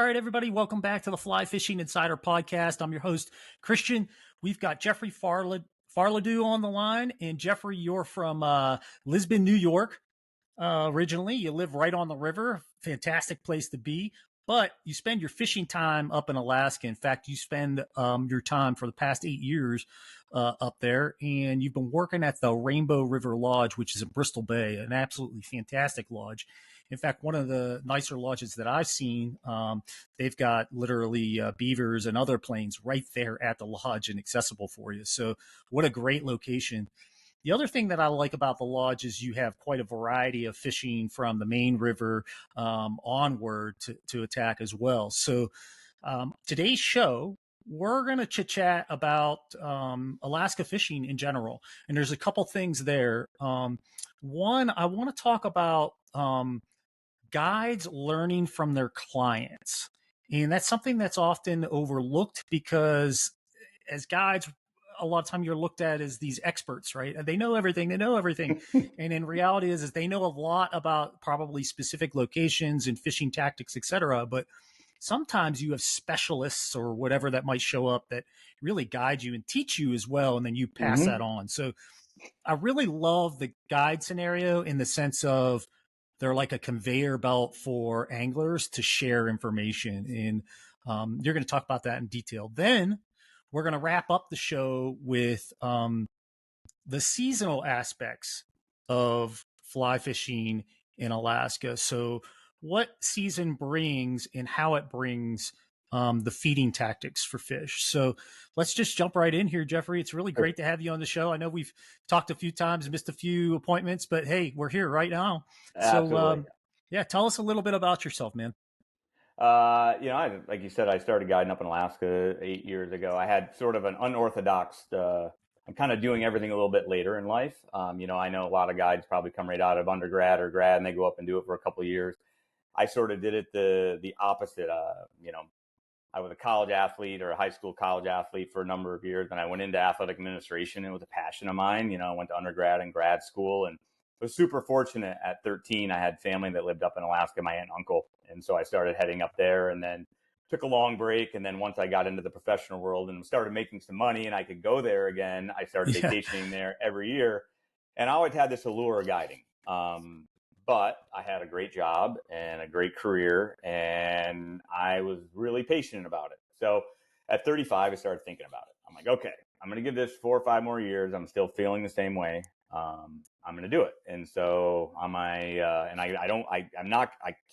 right, everybody, welcome back to the Fly Fishing Insider Podcast. I'm your host, Christian. We've got Jeffrey Farladue on the line. And Jeffrey, you're from Lisbon, New York. Originally, you live right on the river. Fantastic place to be. But you spend your fishing time up in Alaska. In fact, you spend your time for the past 8 years up there. And you've been working at the Rainbow River Lodge, which is in Bristol Bay, an absolutely fantastic lodge. In fact, one of the nicer lodges that I've seen, they've got literally beavers and other planes right there at the lodge and accessible for you. So what a great location. The other thing that I like about the lodge is you have quite a variety of fishing from the main river onward to attack as well. So today's show, we're going to chit chat about Alaska fishing in general. And there's a couple things there. One, I want to talk about guides learning from their clients. And that's something that's often overlooked because as guides, a lot of time you're looked at as these experts, right? They know everything. And in reality is they know a lot about probably specific locations and fishing tactics, et cetera. But sometimes you have specialists or whatever that might show up that really guide you and teach you as well. And then you pass that on. So I really love the guide scenario in the sense of they're like a conveyor belt for anglers to share information. And you're going to talk about that in detail. Then we're going to wrap up the show with the seasonal aspects of fly fishing in Alaska. So what season brings and how it brings the feeding tactics for fish. So let's just jump right in here, Jeffrey. It's really great to have you on the show. I know we've talked a few times, missed a few appointments, but hey, we're here right now. Absolutely. So yeah, tell us a little bit about yourself, man. Like you said, I started guiding up in Alaska 8 years ago. I had sort of an unorthodox, I'm kind of doing everything a little bit later in life. I know a lot of guides probably come right out of undergrad or grad and they go up and do it for a couple of years. I sort of did it the opposite. I was a college athlete or a high school college athlete for a number of years. And I went into athletic administration. It was a passion of mine. I went to undergrad and grad school and was super fortunate at 13. I had family that lived up in Alaska, my aunt and uncle. And so I started heading up there and then took a long break. And then once I got into the professional world and started making some money and I could go there again, I started vacationing there every year. And I always had this allure of guiding. But I had a great job and a great career, and I was really patient about it. So at 35, I started thinking about it. I'm like, okay, I'm going to give this 4 or 5 more years. I'm still feeling the same way. I'm going to do it. And so I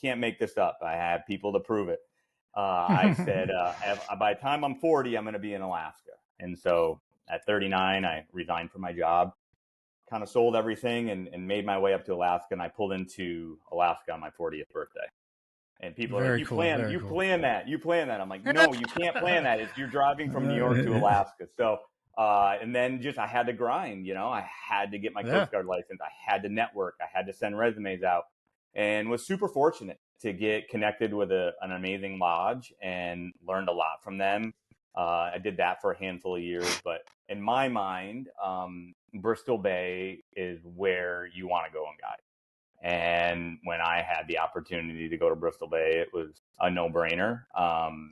can't make this up. I have people to prove it. I said, by the time I'm 40, I'm going to be in Alaska. And so at 39, I resigned from my job. Kind of sold everything and made my way up to Alaska, and I pulled into Alaska on my 40th birthday. And people are like, plan that. I'm like, no, you can't plan that. You're driving from New York to Alaska. So, and then I had to grind, I had to get my Coast Guard license. I had to network. I had to send resumes out and was super fortunate to get connected with an amazing lodge and learned a lot from them. I did that for a handful of years, but in my mind, Bristol Bay is where you want to go and guide. And when I had the opportunity to go to Bristol Bay, it was a no-brainer.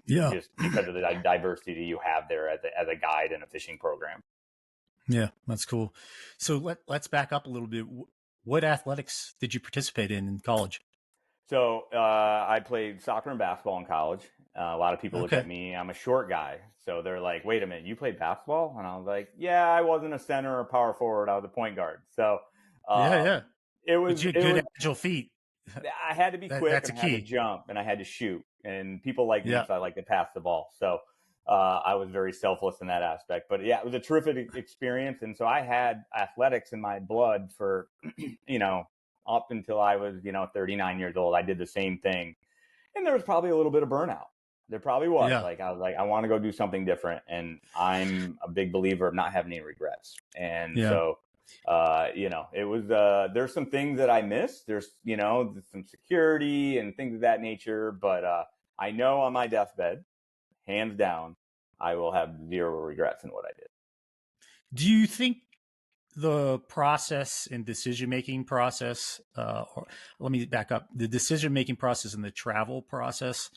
Just because of the diversity you have there as a guide in a fishing program. Yeah, that's cool. So let's back up a little bit. What athletics did you participate in college? So I played soccer and basketball in college. A lot of people look at me. I'm a short guy. So they're like, wait a minute, you played basketball? And I was like, yeah, I wasn't a center or power forward. I was a point guard. So it was good agile feet. I had to be quick and I had to jump and I had to shoot. And people like me, so I like to pass the ball. So I was very selfless in that aspect. But yeah, it was a terrific experience. And so I had athletics in my blood for, up until I was, 39 years old. I did the same thing. And there was probably a little bit of burnout. There probably was. I was like, I want to go do something different. And I'm a big believer of not having any regrets. And so, it was, there's some things that I missed. There's, some security and things of that nature. But I know on my deathbed, hands down, I will have zero regrets in what I did. Do you think the process and decision-making process, or let me back up, the decision-making process and the travel process,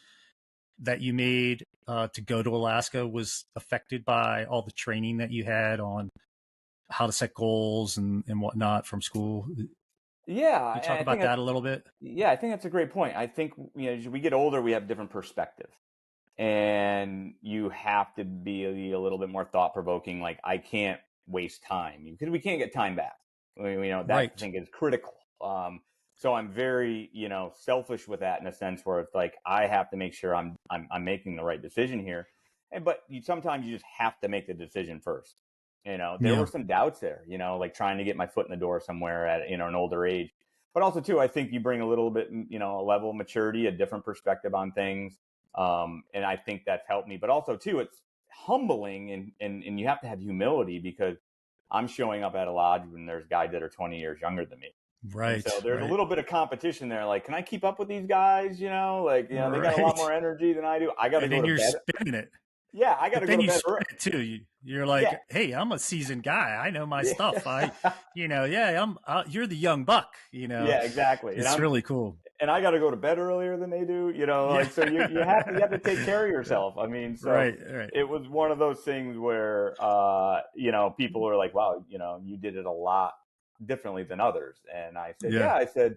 that you made to go to Alaska was affected by all the training that you had on how to set goals and whatnot from school? Can Yeah, you and talk I think about that's that a little bit? yeah, I think that's a great point. I think as we get older, we have different perspectives, and you have to be a little bit more thought provoking. Like I can't waste time because we can't get time back. That I Right. think is critical. So I'm very selfish with that in a sense where it's like I have to make sure I'm making the right decision here, but sometimes you just have to make the decision first. There Yeah. were some doubts there, like trying to get my foot in the door somewhere at, an older age. But also, too, I think you bring a little bit, a level of maturity, a different perspective on things. And I think that's helped me. But also, too, it's humbling and you have to have humility because I'm showing up at a lodge when there's guys that are 20 years younger than me. And so Right. there's a Right. little bit of competition there. Like, can I keep up with these guys? They got a lot Right. more energy than I do. I got to And go then to you're bed. spinning it. Yeah, I got But to go then to you bed spin early. it too. You're Yeah. like, hey, I'm a seasoned guy. I know my Yeah. stuff. Yeah, you're the young buck. Yeah, exactly. It's really cool. And I got to go to bed earlier than they do, Yeah. like so you have to take care of yourself. I mean, so Right. Right. it was one of those things where people are like, wow, you did it a lot differently than others. And I said, Yeah. yeah, I said,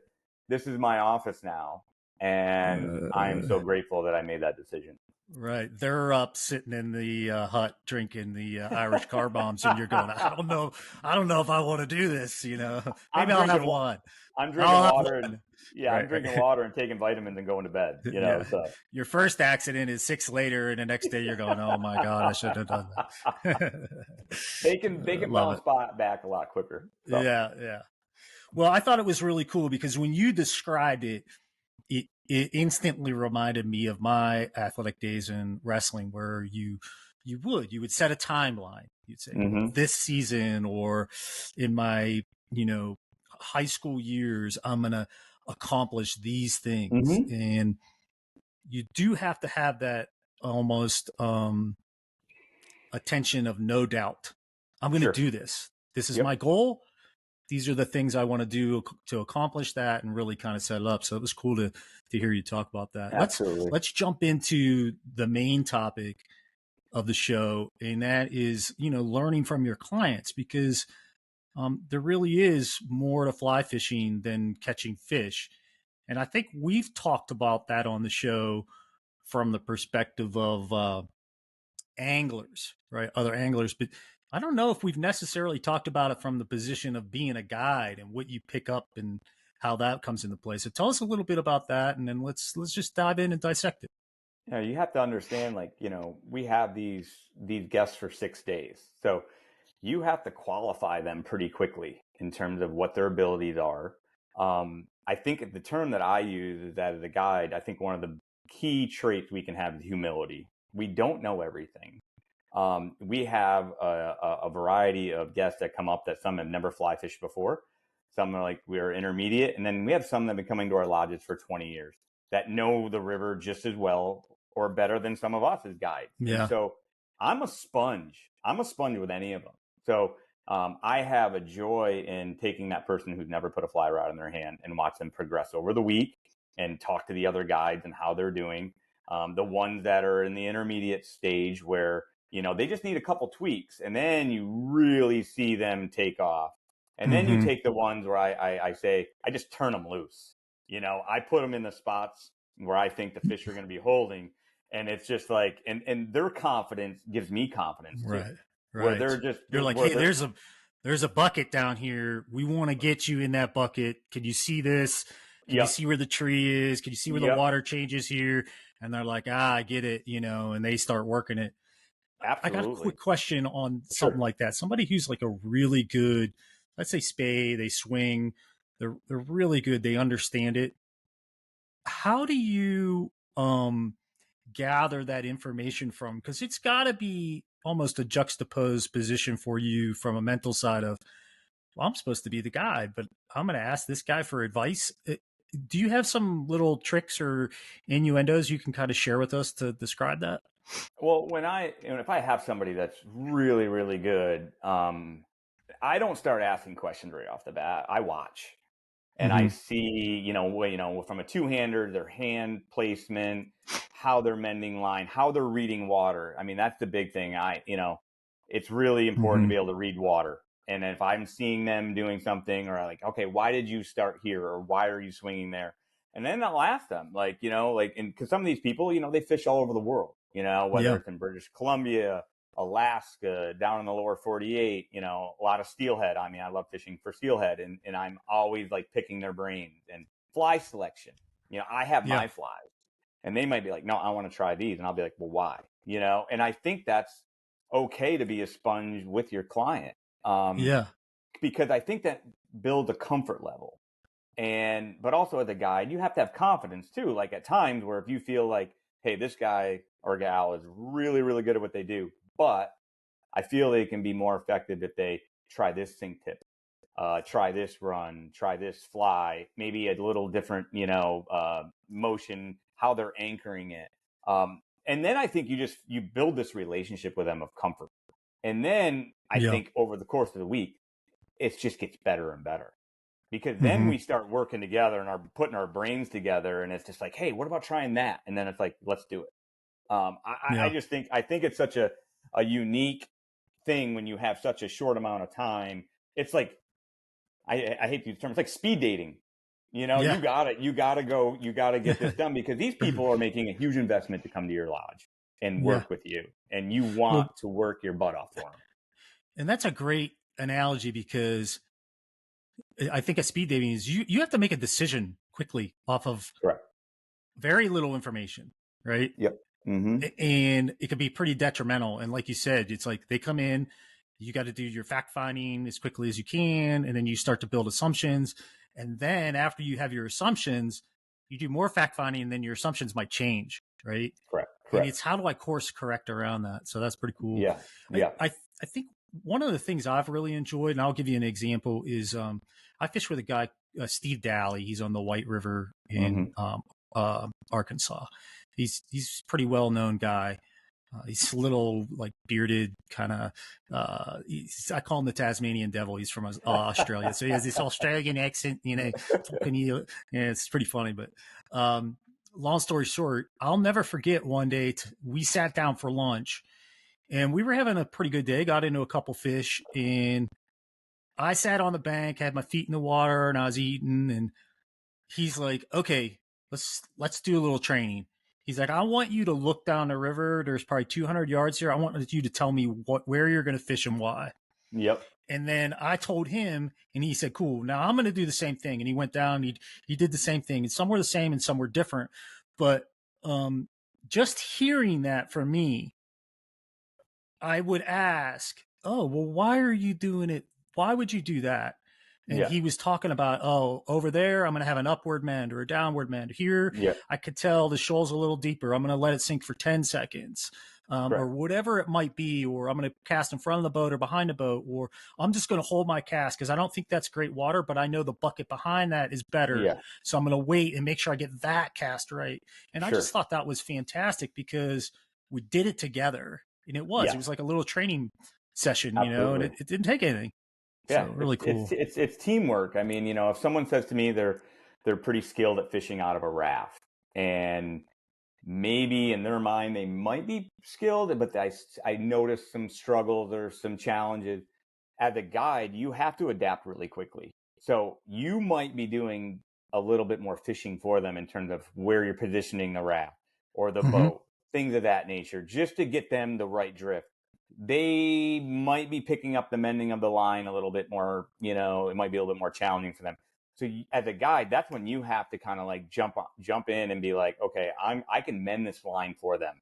this is my office now, and I'm so grateful that I made that decision. Right. They're up sitting in the hut drinking the Irish car bombs, and you're going, I don't know. I don't know if I want to do this. I'm Maybe I'll have drinking one. I'm drinking I'll have water and one. yeah, I'm Right. drinking Right. water and taking vitamins and going to bed, Yeah. so Your first accident is 6 later, and the next day you're going, oh my God, I should have done that. they can Love bounce it. back a lot quicker. So Yeah. Yeah. Well, I thought it was really cool because when you described it, it instantly reminded me of my athletic days in wrestling, where you would set a timeline. You'd say mhm. this season or in my high school years, I'm gonna accomplish these things, Mhm. and you do have to have that almost attention of no doubt. I'm going to Sure. do this. This is Yep. my goal. These are the things I want to do to accomplish that, and really kind of set it up. So it was cool to hear you talk about that. Let's Absolutely. let's jump into the main topic of the show, and that is learning from your clients, because there really is more to fly fishing than catching fish. And I think we've talked about that on the show from the perspective of anglers, right? Other anglers, but I don't know if we've necessarily talked about it from the position of being a guide and what you pick up and how that comes into play. So tell us a little bit about that, and then let's just dive in and dissect it. You have to understand, like, we have these guests for 6 days. So you have to qualify them pretty quickly in terms of what their abilities are. I think the term that I use is that as a guide, I think one of the key traits we can have is humility. We don't know everything. We have a variety of guests that come up that some have never fly fished before. Some are like we're intermediate. And then we have some that have been coming to our lodges for 20 years that know the river just as well or better than some of us as guides. And Yeah. so I'm a sponge. I'm a sponge with any of them. So I have a joy in taking that person who's never put a fly rod in their hand and watch them progress over the week and talk to the other guides and how they're doing. The ones that are in the intermediate stage where they just need a couple tweaks, and then you really see them take off. And then you Mm-hmm. take the ones where I say, I just turn them loose. I put them in the spots where I think the fish are going to be holding. And it's just like, and their confidence gives me confidence too, Right. where Right. You're like, hey, there's a bucket down here. We want to get you in that bucket. Can you see this? Can you yep, see where the tree is? Can you see where the yep, water changes here? And they're like, I get it, and they start working it. I got a absolutely. quick question on something Sure. like that. Somebody who's like a really good, let's say spay, they swing, they're really good, they understand it. How do you gather that information from? Because it's got to be almost a juxtaposed position for you from a mental side of, well, I'm supposed to be the guy, but I'm going to ask this guy for advice. Do you have some little tricks or innuendos you can kind of share with us to describe that? Well, if I have somebody that's really, really good, I don't start asking questions right off the bat. I watch. and I see, from a two-hander, their hand placement, how they're mending line, how they're reading water. I mean, that's the big thing. It's really important to be able to read water. And if I'm seeing them doing something, or like, okay, why did you start here, or why are you swinging there? And then I'll ask them, because some of these people, they fish all over the world, whether it's in British Columbia, Alaska, down in the lower 48, a lot of steelhead. I mean, I love fishing for steelhead, and I'm always like picking their brains. And fly selection. I have my flies, and they might be like, no, I want to try these. And I'll be like, well, why? And I think that's okay to be a sponge with your client. Because I think that builds a comfort level. But also as a guide, you have to have confidence too. Like at times where if you feel like, hey, this guy or gal is really, really good at what they do, but I feel they can be more effective if they try this sink tip, try this run, try this fly, maybe a little different, motion, how they're anchoring it. And then I think you build this relationship with them of comfort. And then I think over the course of the week, it just gets better and better. Because then we start working together and are putting our brains together, and it's just like, hey, what about trying that? And then it's like, let's do it. I think it's such a unique thing when you have such a short amount of time. It's like, I hate to use the term, it's like speed dating. You gotta get this done, because these people are making a huge investment to come to your lodge and work with you, and you want to work your butt off for them. And that's a great analogy, because I think a speed dating is you have to make a decision quickly off of very little information, right? Yep. Mm-hmm. And it could be pretty detrimental. And like you said, it's like they come in, you got to do your fact finding as quickly as you can, and then you start to build assumptions. And then after you have your assumptions, you do more fact finding, and then your assumptions might change, right? Correct. And it's how do I course correct around that? So that's pretty cool. Yeah. I think one of the things I've really enjoyed, and I'll give you an example, is I fish with a guy, Steve Daly. He's on the White River in Arkansas. He's a pretty well known guy. He's a little like bearded, kind of. I call him the Tasmanian Devil. He's from Australia, so he has this Australian accent. It's pretty funny. But long story short, I'll never forget one day we sat down for lunch, and we were having a pretty good day. Got into a couple fish, and I sat on the bank, had my feet in the water, and I was eating. And he's like, "Okay, let's do a little training." He's like, I want you to look down the river. There's probably 200 yards here. I want you to tell me where you're going to fish and why. Yep. And then I told him, and he said, cool. Now I'm going to do the same thing. And he went down, he did the same thing. And some were the same and some were different. But just hearing that from me, I would ask, oh, well, why are you doing it? Why would you do that? And he was talking about, over there, I'm going to have an upward mend or a downward mend. Here, I could tell the shoal's a little deeper. I'm going to let it sink for 10 seconds or whatever it might be. Or I'm going to cast in front of the boat or behind the boat. Or I'm just going to hold my cast because I don't think that's great water, but I know the bucket behind that is better. Yeah. So I'm going to wait and make sure I get that cast right. And I just thought that was fantastic because we did it together. And it was like a little training session, and it didn't take anything. Yeah, so really cool. It's teamwork. I mean, if someone says to me they're pretty skilled at fishing out of a raft, and maybe in their mind they might be skilled, but I noticed some struggles or some challenges. As a guide, you have to adapt really quickly. So you might be doing a little bit more fishing for them in terms of where you're positioning the raft or the boat, things of that nature, just to get them the right drift. They might be picking up the mending of the line a little bit more, it might be a little bit more challenging for them. So as a guide, that's when you have to kind of like jump in and be like, okay, I can mend this line for them,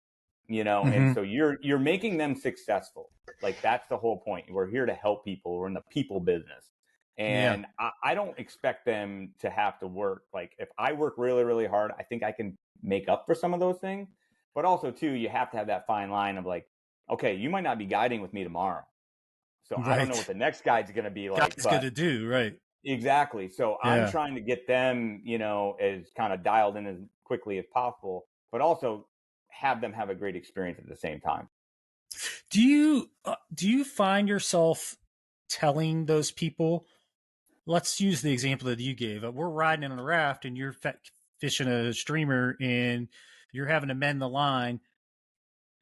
and so you're making them successful. Like that's the whole point. We're here to help people. We're in the people business. And I don't expect them to have to work. Like if I work really, really hard, I think I can make up for some of those things. But also too, you have to have that fine line of like, okay, you might not be guiding with me tomorrow. So I don't know what the next guide's going to be like. It's going to do, right. Exactly. So I'm trying to get them, as kind of dialed in as quickly as possible, but also have them have a great experience at the same time. Do you find yourself telling those people let's use the example that you gave. We're riding in a raft and you're fishing a streamer and you're having to mend the line.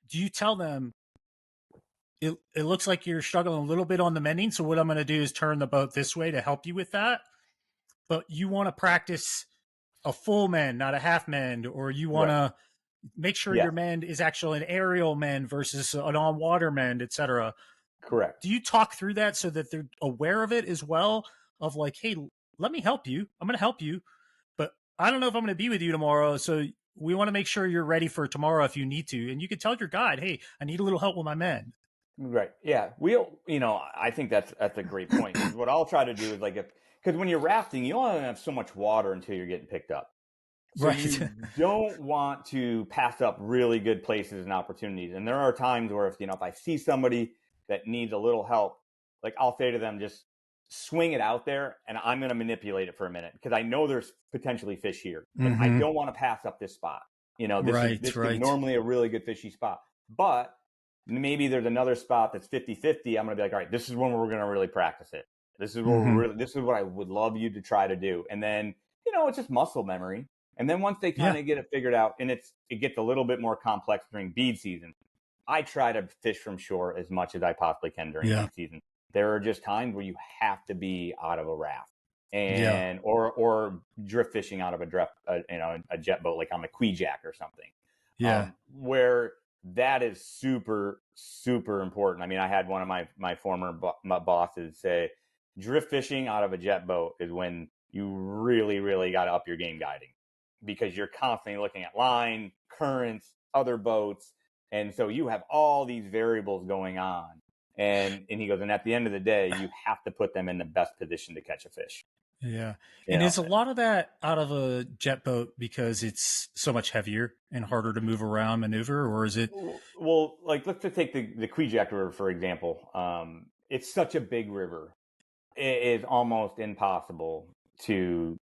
Do you tell them it looks like you're struggling a little bit on the mending, so what I'm going to do is turn the boat this way to help you with that? But you want to practice a full mend, not a half mend, or you want Right. to make sure Yeah. your mend is actually an aerial mend versus an on water mend, etc. Correct. Do you talk through that so that they're aware of it as well? Of like, hey, let me help you. I'm going to help you, but I don't know if I'm going to be with you tomorrow. So we want to make sure you're ready for tomorrow if you need to. And you can tell your guide, hey, I need a little help with my mend. Right. Yeah. I think that's a great point. 'Cause what I'll try to do is because when you're rafting, you only have so much water until you're getting picked up. So Right. you don't want to pass up really good places and opportunities. And there are times where if I see somebody that needs a little help, like I'll say to them, just swing it out there and I'm going to manipulate it for a minute because I know there's potentially fish here. Like I don't want to pass up this spot. This is normally a really good fishy spot, but maybe there's another spot that's 50-50. I'm going to be like, all right, this is when we're going to really practice it. This is this is what I would love you to try to do. And then, it's just muscle memory. And then once they kind of get it figured out, and it gets a little bit more complex during bead season, I try to fish from shore as much as I possibly can during bead season. There are just times where you have to be out of a raft or drift fishing out of a jet boat, like on the Queejack or something. Where that is super, super important. I mean, I had one of my former bosses say, drift fishing out of a jet boat is when you really, really got to up your game guiding, because you're constantly looking at line, currents, other boats. And so you have all these variables going on. And he goes, and at the end of the day, you have to put them in the best position to catch a fish. Yeah. And is a lot of that out of a jet boat because it's so much heavier and harder to move around, maneuver, or is it? Well, like let's just take the Queejack River, for example. It's such a big river. It is almost impossible to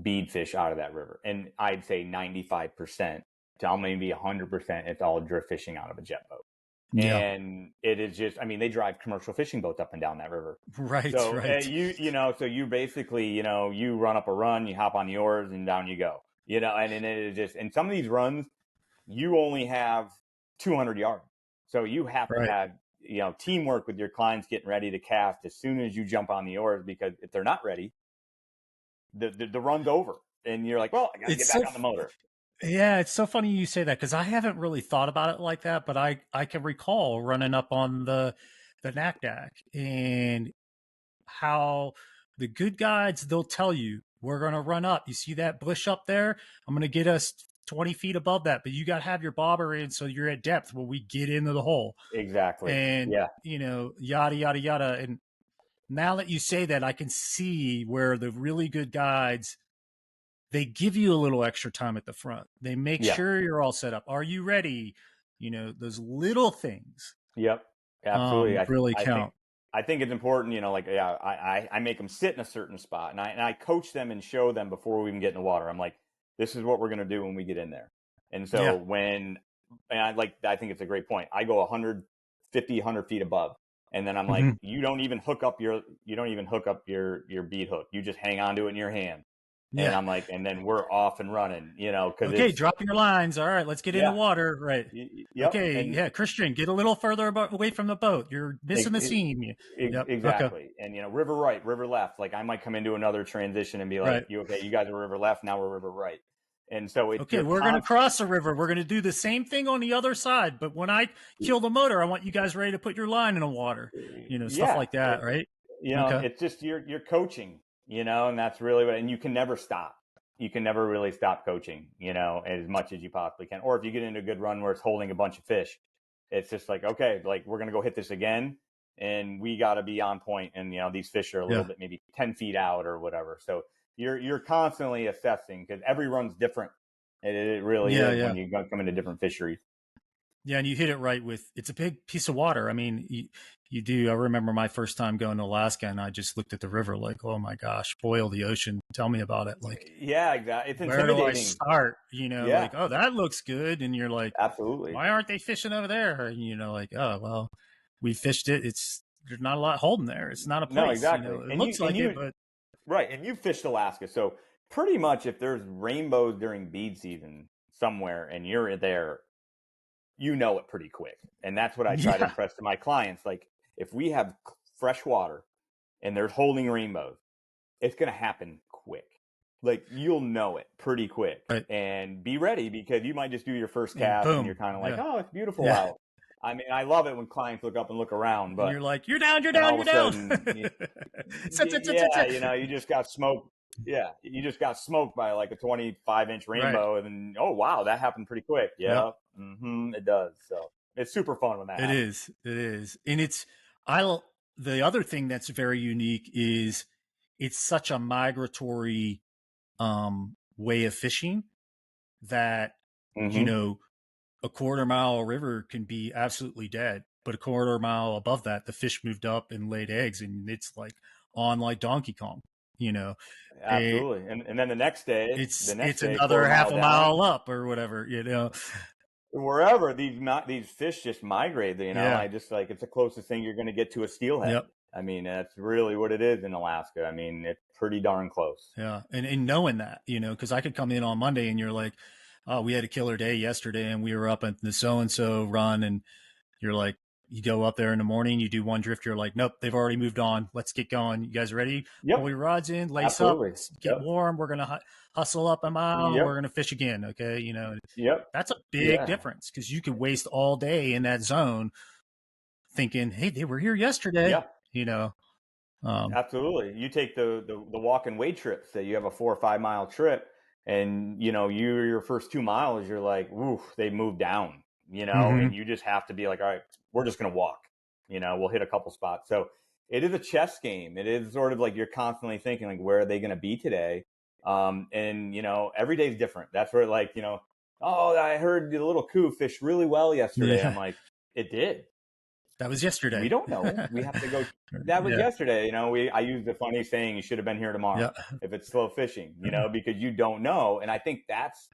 bead fish out of that river. And I'd say 95% to maybe 100%, it's all drift fishing out of a jet boat. Yeah. And it is just, they drive commercial fishing boats up and down that river. Right. So right. So you basically, you run up a run, you hop on the oars and down you go, and it is just, and some of these runs, you only have 200 yards. So you have to have, teamwork with your clients getting ready to cast as soon as you jump on the oars, because if they're not ready, the run's over and you're like, well, I got to get back on the motor. Yeah, it's so funny you say that, because I haven't really thought about it like that, but I can recall running up on the Nakdak and how the good guides, they'll tell you, we're going to run up. You see that bush up there? I'm going to get us 20 feet above that, but you got to have your bobber in so you're at depth when we get into the hole. Exactly. And, yada, yada, yada. And now that you say that, I can see where the really good guides, they give you a little extra time at the front. They make sure you're all set up. Are you ready? Those little things. Yep. Absolutely. Really count. I think it's important, I make them sit in a certain spot, and I coach them and show them before we even get in the water. I'm like, this is what we're going to do when we get in there. And so I think it's a great point. I go 150, 100 feet above. And then I'm like, you don't even hook up your bead hook. You just hang on to it in your hand. Yeah. And I'm like, and then we're off and running, okay, drop your lines. All right, let's get in the water. Right. Yep. Okay. Christian, get a little further away from the boat. You're missing the seam. Exactly. Okay. And, river right, river left. Like I might come into another transition and be like, you guys are river left. Now we're river right. And so we're going to cross the river. We're going to do the same thing on the other side. But when I kill the motor, I want you guys ready to put your line in the water, stuff like that. Right. It's just, you're coaching, and that's really and you can never stop. You can never really stop coaching, as much as you possibly can. Or if you get into a good run where it's holding a bunch of fish, it's just like, okay, like we're going to go hit this again and we got to be on point. And, these fish are a little bit, maybe 10 feet out or whatever. So you're constantly assessing, because every run's different. It really is when you come into different fisheries. Yeah, and you hit it right with, it's a big piece of water. I mean, you do. I remember my first time going to Alaska, and I just looked at the river like, oh my gosh, boil the ocean. Tell me about it. Like, yeah, exactly. It's intimidating. Where do I start? Like, oh, that looks good. And you're like, absolutely. Why aren't they fishing over there? And like, oh, well, we fished it. There's not a lot holding there. It's not a place. No, exactly. It looks like it, but Right. And you fished Alaska. So pretty much if there's rainbows during bead season somewhere and you're there, you know it pretty quick. And that's what I try to Yeah. impress to my clients. Like if we have fresh water and there's holding rainbows, it's going to happen quick. Like you'll know it pretty quick. Right. And be ready because you might just do your first And cast and boom. you're kind of like, Yeah. oh, it's beautiful Yeah. out. I mean, I love it when clients look up and look around, And but you're like, you're down, you're then down, all you're of a down. sudden, Sit. yeah, you know, you just got smoked. Yeah, you just got smoked by like a 25-inch rainbow, Right. and then, oh wow, that happened pretty quick. Yeah, Yep. it does. So it's super fun when that It happens. is, and the other thing that's very unique is it's such a migratory way of fishing that Mm-hmm. a quarter mile river can be absolutely dead, but a quarter mile above that, the fish moved up and laid eggs, and it's like on like Donkey Kong, you know. It, Absolutely. And then it's quarter another half mile a down, mile up or whatever, you know. wherever these fish just migrate. You know, Yeah. I just like it's the closest thing you're going to get to a steelhead. Yep. I mean, that's really what it is in Alaska. I mean, it's pretty darn close. Yeah. And knowing that, because I could come in on Monday and you're like, oh, we had a killer day yesterday and we were up at the so and so run, and you're like, you go up there in the morning, you do one drift, you're like, nope, they've already moved on. Let's get going. You guys ready? Pull Yep. your rods in, lace up, Absolutely. get Yep. warm. We're gonna hustle up a mile. We're Yep. gonna fish again. Okay, Yep. that's a big Yeah. difference because you could waste all day in that zone thinking, hey, they were here yesterday. Yeah. You know, um, Absolutely. You take the walk and wade trips that you have a 4 or 5 mile trip, and your first 2 miles, you're like, oof, they moved down, mm-hmm. and you just have to be like, all right, we're just gonna walk, we'll hit a couple spots. So it is a chess game. It is sort of like you're constantly thinking like, where are they gonna be today? And every day is different. That's where like, oh, I heard the little coup fished really well yesterday. I'm Yeah, like, it did. that was We yesterday. don't know. We have to go. That was Yeah, yesterday. I used the funny saying, you should have been here tomorrow yeah, if it's slow fishing, because you don't know. And I think that's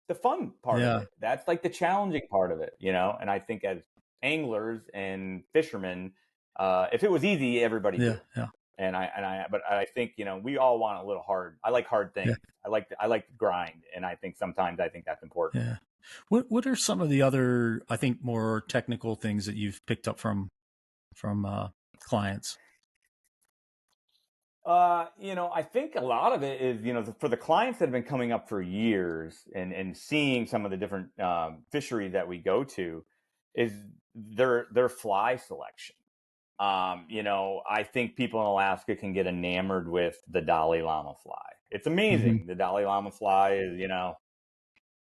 the fun part of yeah, it. That's like the challenging part of it. And I think as anglers and fishermen, if it was easy, everybody do yeah, it. yeah, But I think, we all want a little hard. I like hard yeah, things. I like to grind. And I think sometimes that's important. yeah. What are some of the other, I think, more technical things that you've picked up from clients? I think a lot of it is, for the clients that have been coming up for years and seeing some of the different fisheries that we go to, is their fly selection. I think people in Alaska can get enamored with the Dalai Lama fly. It's Mm-hmm. amazing. The Dalai Lama fly is,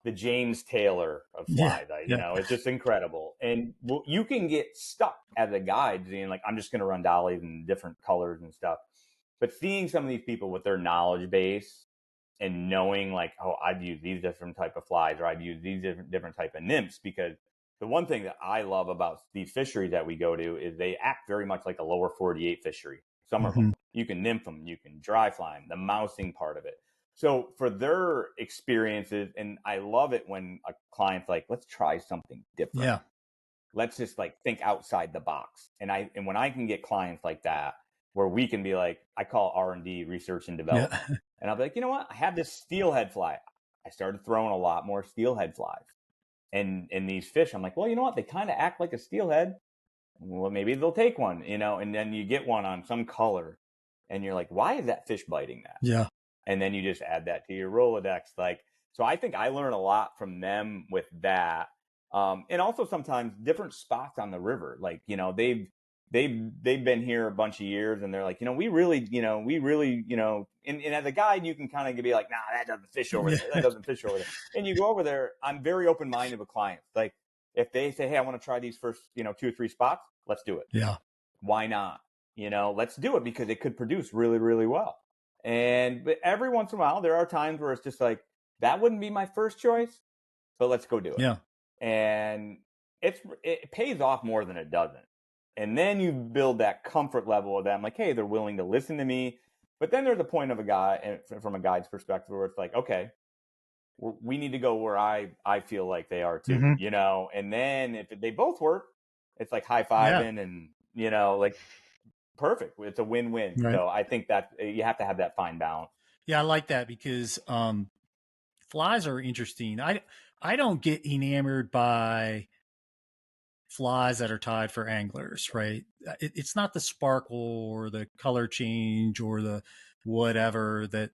the James Taylor of Yeah, flies. yeah, It's just incredible. And you can get stuck as a guide being like, I'm just going to run dollies in different colors and stuff. But seeing some of these people with their knowledge base and knowing like, oh, I've used these different type of flies, or I've used these different type of nymphs, because the one thing that I love about these fisheries that we go to is they act very much like a lower 48 fishery. Some of mm-hmm. them, you can nymph them, you can dry fly them, the mousing part of it. So for their experiences, and I love it when a client's like, let's try something different. Yeah, Let's just like think outside the box. And when I can get clients like that, where we can be like, I call R&D, research and yeah, development. And I'll be like, you know what? I have this steelhead fly. I started throwing a lot more steelhead flies. And these fish, I'm like, well, you know what? They kind of act like a steelhead. Well, maybe they'll take one, and then you get one on some color and you're like, why is that fish biting that? yeah, And then you just add that to your Rolodex. Like, so I think I learn a lot from them with that. And also sometimes different spots on the river. Like, they've been here a bunch of years and they're like, we really, and as a guide, you can kind of be like, nah, that doesn't fish over there. That doesn't fish over there. And you go over there. I'm very open-minded with clients. Like if they say, hey, I want to try these first, 2 or 3 spots, let's do it. yeah, Why not? Let's do it because it could produce really, really well. But every once in a while, there are times where it's just like, that wouldn't be my first choice, but let's go do it. yeah, And it pays off more than it doesn't. And then you build that comfort level of them, like, hey, they're willing to listen to me. But then there's a point of a guy, and from a guide's perspective, where it's like, okay, we need to go where I feel like they are too, mm-hmm. And then if they both work, it's like high Yeah, fiving and, like perfect. It's a win-win. Right. So I think that you have to have that fine balance. Yeah, I like that because flies are interesting. I don't get enamored by flies that are tied for anglers, right? It's not the sparkle or the color change or the whatever that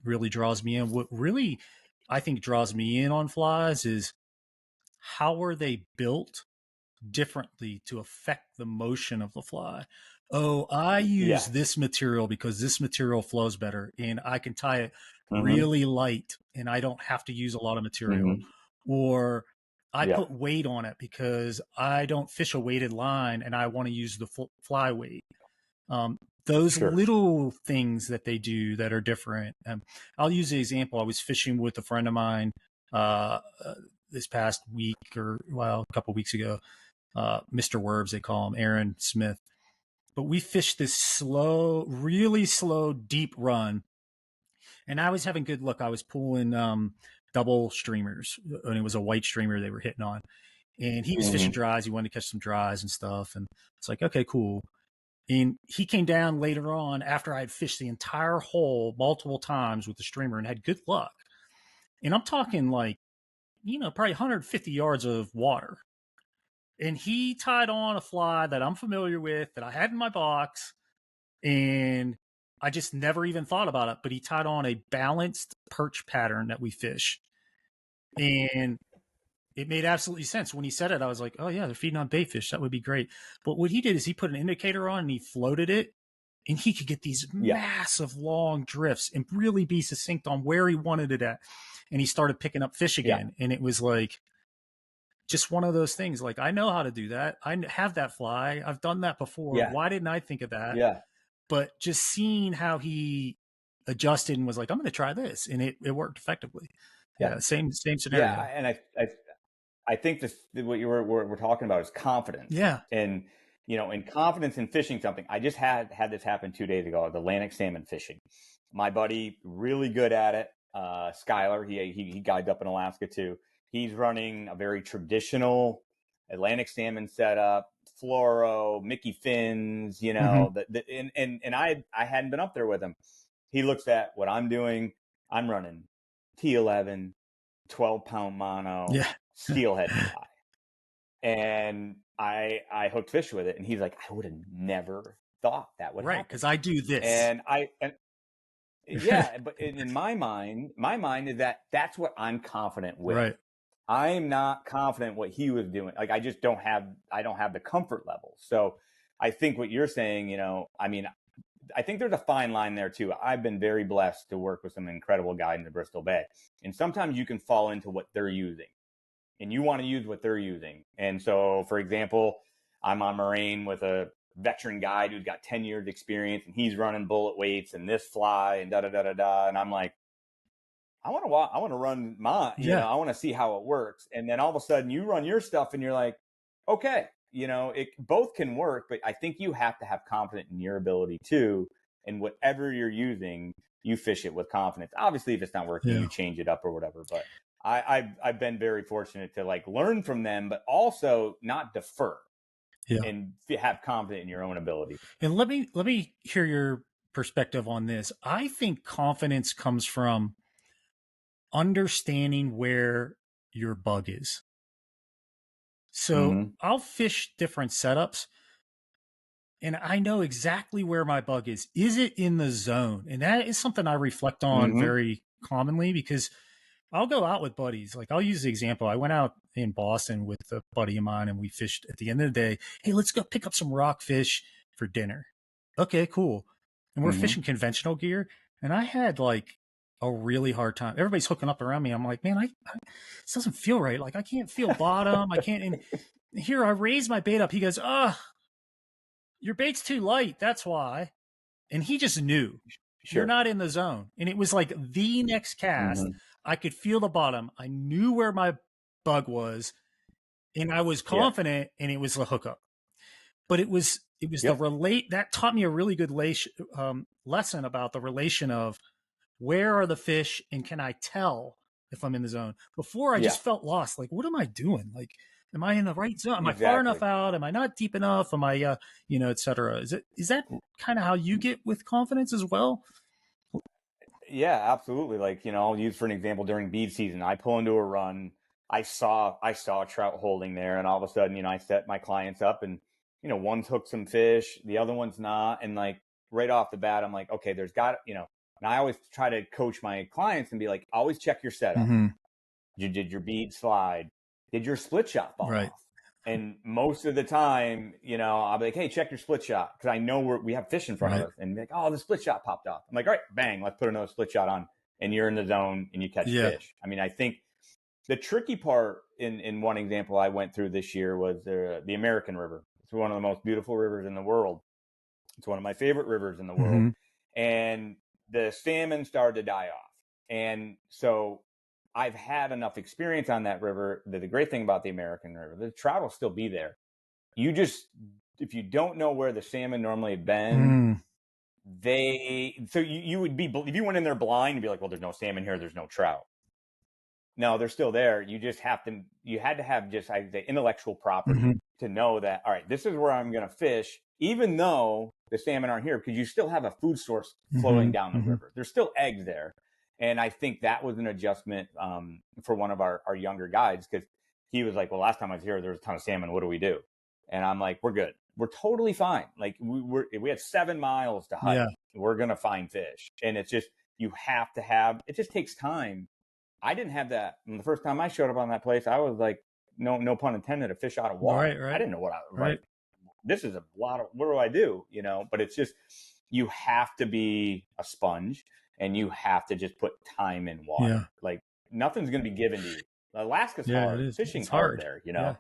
really draws me in. What really I think draws me in on flies is how are they built differently to affect the motion of the fly. Oh, I use Yeah. this material because this material flows better and I can tie it Mm-hmm. really light and I don't have to use a lot of material. Mm-hmm. Or I Yeah. put weight on it because I don't fish a weighted line and I want to use the fly weight. Those Sure. little things that they do that are different. I'll use the example. I was fishing with a friend of mine this past week or, well, a couple of weeks ago. Mr. Werbs, they call him, Aaron Smith. But we fished this slow, really slow, deep run. And I was having good luck. I was pulling double streamers, and it was a white streamer they were hitting on. And he was fishing Mm-hmm. dries. He wanted to catch some dries and stuff. And it's like, okay, cool. And he came down later on after I had fished the entire hole multiple times with the streamer and had good luck. And I'm talking like, probably 150 yards of water. And he tied on a fly that I'm familiar with that I had in my box. And I just never even thought about it. But he tied on a balanced perch pattern that we fish. And it made absolutely sense. When he said it, I was like, oh, yeah, they're feeding on bait fish. That would be great. But what he did is he put an indicator on and he floated it. And he could get these massive long drifts and really be succinct on where he wanted it at. And he started picking up fish again. And it was like just one of those things. Like, I know how to do that. I have that fly. I've done that before. Yeah. Why didn't I think of that? Yeah. But just seeing how he adjusted and was like, I'm going to try this. And it worked effectively. Yeah. Same scenario. Yeah. And I think this, what we're talking about is confidence. Yeah. And, in confidence in fishing something. I just had this happen 2 days ago, the Atlantic salmon fishing. My buddy, really good at it. Skylar, he guides up in Alaska too. He's running a very traditional Atlantic salmon setup, fluoro, Mickey fins, and I hadn't been up there with him. He looks at what I'm doing. I'm running T11, 12-pound mono, steelhead fly. And I hooked fish with it. And he's like, I would have never thought that would happen. Right, because I do this. And yeah, but in my mind is that's what I'm confident with. Right. I'm not confident what he was doing. Like, I just don't have the comfort level. So I think what you're saying, I think there's a fine line there too. I've been very blessed to work with some incredible guys in the Bristol Bay. And sometimes you can fall into what they're using and you want to use what they're using. And so, for example, I'm on Moraine with a veteran guide who's got 10 years experience and he's running bullet weights and this fly and da-da-da-da-da. And I'm like, I want to run mine, I want to see how it works. And then all of a sudden you run your stuff and you're like, okay, it both can work, but I think you have to have confidence in your ability too. And whatever you're using, you fish it with confidence. Obviously, if it's not working, you change it up or whatever. But I've been very fortunate to learn from them, but also not defer and have confidence in your own ability. And let me hear your perspective on this. I think confidence comes from understanding where your bug is. So I'll fish different setups and I know exactly where my bug is. Is it in the zone? And that is something I reflect on very commonly because I'll go out with buddies. Like, I'll use the example. I went out in Boston with a buddy of mine and we fished at the end of the day. Hey, let's go pick up some rockfish for dinner. Okay, cool. And we're fishing conventional gear. And I had a really hard time. Everybody's hooking up around me. I'm like, man, this doesn't feel right. Like, I can't feel bottom. I can't. And here I raise my bait up. He goes, your bait's too light. That's why. And he just knew you're not in the zone. And it was like the next cast. I could feel the bottom. I knew where my bug was and I was confident and it was the hookup. But it was that taught me a really good lesson about the relation of where are the fish and can I tell if I'm in the zone? Before I just felt lost. Like, what am I doing? Like, Am I in the right zone? Am I far Exactly. enough out? Am I not deep enough? Am I, et cetera? Is that kind of how you get with confidence as well? Yeah, absolutely. Like, I'll use for an example during bead season. I pull into a run. I saw a trout holding there, and all of a sudden, I set my clients up, and one's hooked some fish, the other one's not, and like right off the bat, I'm like, okay, there's got, and I always try to coach my clients and be like, always check your setup. Mm-hmm. Did your bead slide? Did your split shot fall Right. off? And most of the time, I'll be like, hey, check your split shot. Cause I know we have fish in front of us, and be like, oh, the split shot popped off. I'm like, all right, bang, let's put another split shot on, and you're in the zone and you catch fish. I mean, I think the tricky part in one example I went through this year was the American River. It's one of the most beautiful rivers in the world. It's one of my favorite rivers in the world. And the salmon started to die off. And so I've had enough experience on that river. The great thing about the American River, the trout will still be there. If you don't know where the salmon normally had been, you would be, if you went in there blind, you'd be like, well, there's no salmon here, there's no trout. No, they're still there. You had to have just, I say, intellectual property to know that, all right, this is where I'm going to fish, even though the salmon aren't here, because you still have a food source flowing down the river. There's still eggs there. And I think that was an adjustment for one of our younger guides, because he was like, well, last time I was here, there was a ton of salmon. What do we do? And I'm like, we're good. We're totally fine. Like we had 7 miles to hike. Yeah. We're going to find fish. And it's just, it just takes time. I didn't have that. And the first time I showed up on that place, I was like, no pun intended, a fish out of water. Right. I didn't know what I was like. This is a lot of, what do I do? But it's just, you have to be a sponge, and you have to just put time in water. Yeah. Like nothing's going to be given to you. Alaska's hard. Fishing's hard there, Yeah.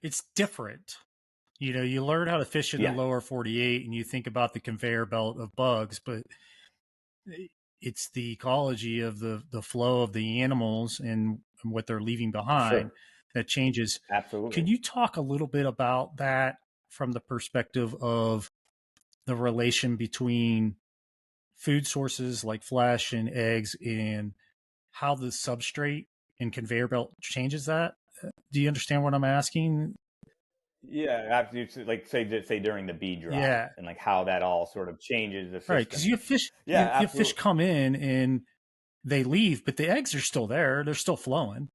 It's different. You learn how to fish in the lower 48, and you think about the conveyor belt of bugs, but it's the ecology of the flow of the animals and what they're leaving behind that changes. Absolutely. Can you talk a little bit about that from the perspective of the relation between food sources like flesh and eggs and how the substrate and conveyor belt changes that? Do you understand what I'm asking? Yeah, absolutely. Like say during the bead drop, and like how that all sort of changes the system. Right, because you have fish. You have fish come in and they leave, but the eggs are still there. They're still flowing.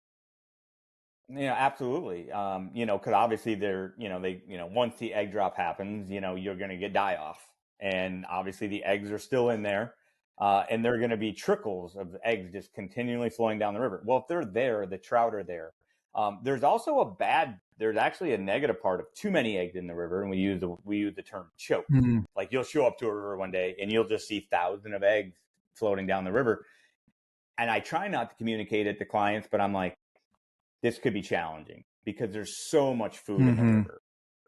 Yeah, absolutely. Because obviously once the egg drop happens, you're going to get die off, and obviously the eggs are still in there, and there are going to be trickles of eggs just continually flowing down the river. Well, if they're there, the trout are there. There's actually a negative part of too many eggs in the river, and we use the term choke. Like you'll show up to a river one day and you'll just see thousands of eggs floating down the river. And I try not to communicate it to clients, but I'm like, this could be challenging because there's so much food in the river.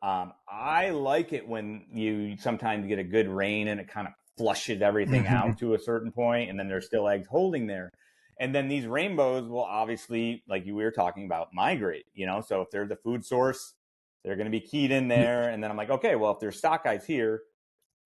I like it when you sometimes get a good rain and it kind of flushes everything out to a certain point, and then there's still eggs holding there. And then these rainbows will obviously, like we were talking about, migrate, So if they're the food source, they're going to be keyed in there. And then I'm like, okay, well, if there's sockeyes here,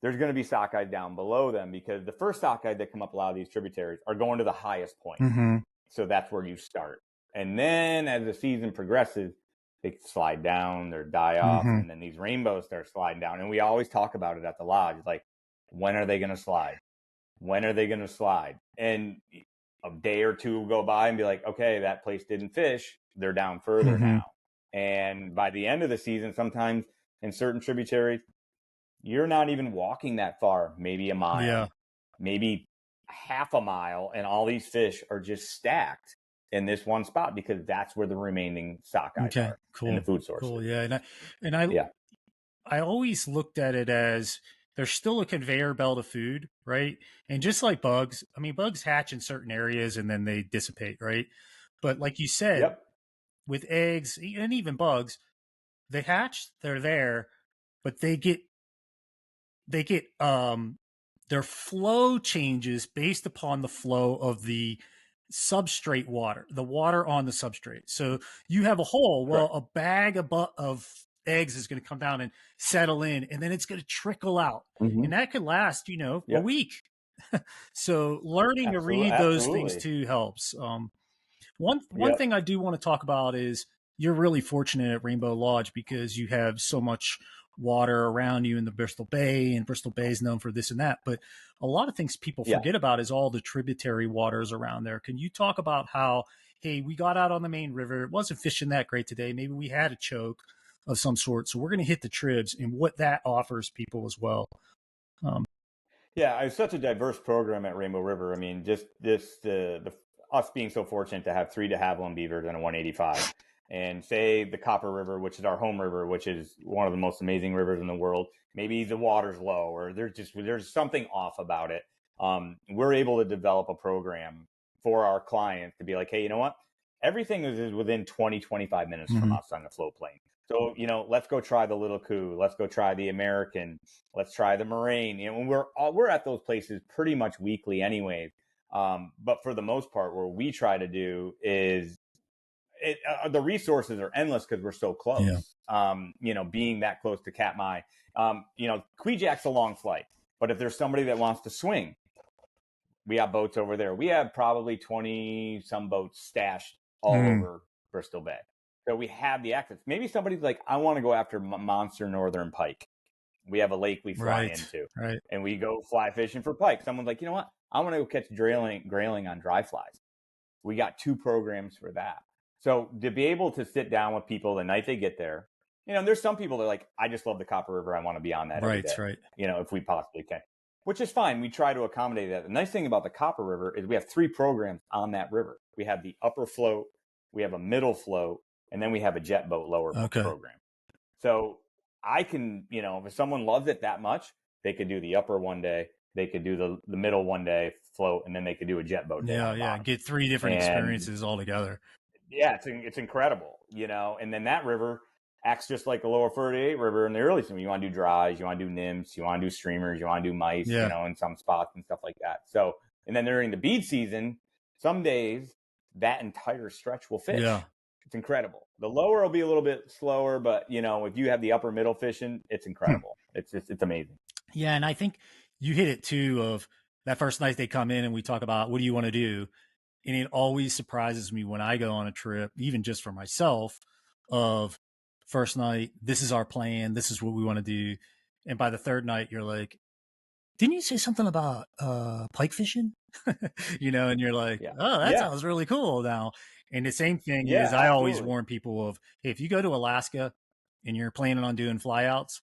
there's going to be sockeyes down below them, because the first sockeyes that come up a lot of these tributaries are going to the highest point. So that's where you start. And then as the season progresses, they slide down, they die off, and then these rainbows start sliding down. And we always talk about it at the lodge. It's like, when are they going to slide? When are they going to slide? And a day or two will go by and be like, okay, that place didn't fish. They're down further now. And by the end of the season, sometimes in certain tributaries, you're not even walking that far, maybe a mile, maybe half a mile. And all these fish are just stacked in this one spot, because that's where the remaining sockeyes are in the food source. Cool. Yeah. I always looked at it as there's still a conveyor belt of food, right? And just like bugs, I mean, bugs hatch in certain areas and then they dissipate, right? But like you said, with eggs and even bugs, they hatch, they're there, but they get their flow changes based upon the flow of the substrate water, the water on the substrate. So you have a hole, well, a bag of eggs is going to come down and settle in, and then it's going to trickle out. And that could last, a week. So learning to read those things too helps. One thing I do want to talk about is you're really fortunate at Rainbow Lodge because you have so much water around you in the Bristol Bay, and Bristol Bay is known for this and that. But a lot of things people Yeah. forget about is all the tributary waters around there. Can you talk about how, hey, we got out on the main river, it wasn't fishing that great today, maybe we had a choke of some sort, so we're going to hit the tribs, and what that offers people as well? Yeah, it's such a diverse program at Rainbow River. I mean, just the us being so fortunate to have 3 de Havilland beavers and a 185, and say the Copper River, which is our home river, which is one of the most amazing rivers in the world. Maybe the water's low, or there's something off about it. We're able to develop a program for our clients to be like, hey, you know what? Everything is within 20-25 minutes from us on the float plane. So, let's go try the Little Coup. Let's go try the American. Let's try the Moraine. We're at those places pretty much weekly anyways. But for the most part, what we try to do is the resources are endless because we're so close. Yeah. Being that close to Katmai, Kvijak's a long flight, but if there's somebody that wants to swing, we have boats over there. We have probably 20 some boats stashed all over Bristol Bay. So we have the access. Maybe somebody's like, I want to go after monster northern pike. We have a lake we fly into, and we go fly fishing for pike. Someone's like, you know what? I want to go catch grayling on dry flies. We got 2 programs for that. So to be able to sit down with people the night they get there, there's some people that are like, I just love the Copper River. I want to be on that every day. Right. If we possibly can, which is fine. We try to accommodate that. The nice thing about the Copper River is we have 3 programs on that river. We have the upper float, we have a middle float, and then we have a jet boat lower program. So I can, if someone loves it that much, they could do the upper one day, they could do the middle one day float, and then they could do a jet boat day. Yeah. Get 3 different experiences all together. Yeah, it's incredible, and then that river acts just like the lower 38 river in the early season. You want to do dries, you want to do nymphs, you want to do streamers, you want to do mice, in some spots and stuff like that. So, and then during the bead season, some days that entire stretch will fish. Yeah. It's incredible. The lower will be a little bit slower, but if you have the upper middle fishing, it's incredible. It's amazing. Yeah, and I think you hit it too. Of that first night they come in and we talk about what do you want to do, and it always surprises me when I go on a trip, even just for myself. Of first night, this is our plan, this is what we want to do, and by the third night, you're like, didn't you say something about pike fishing? And you're like, oh, that sounds really cool now. And the same thing is, I always warn people of, hey, if you go to Alaska and you're planning on doing flyouts,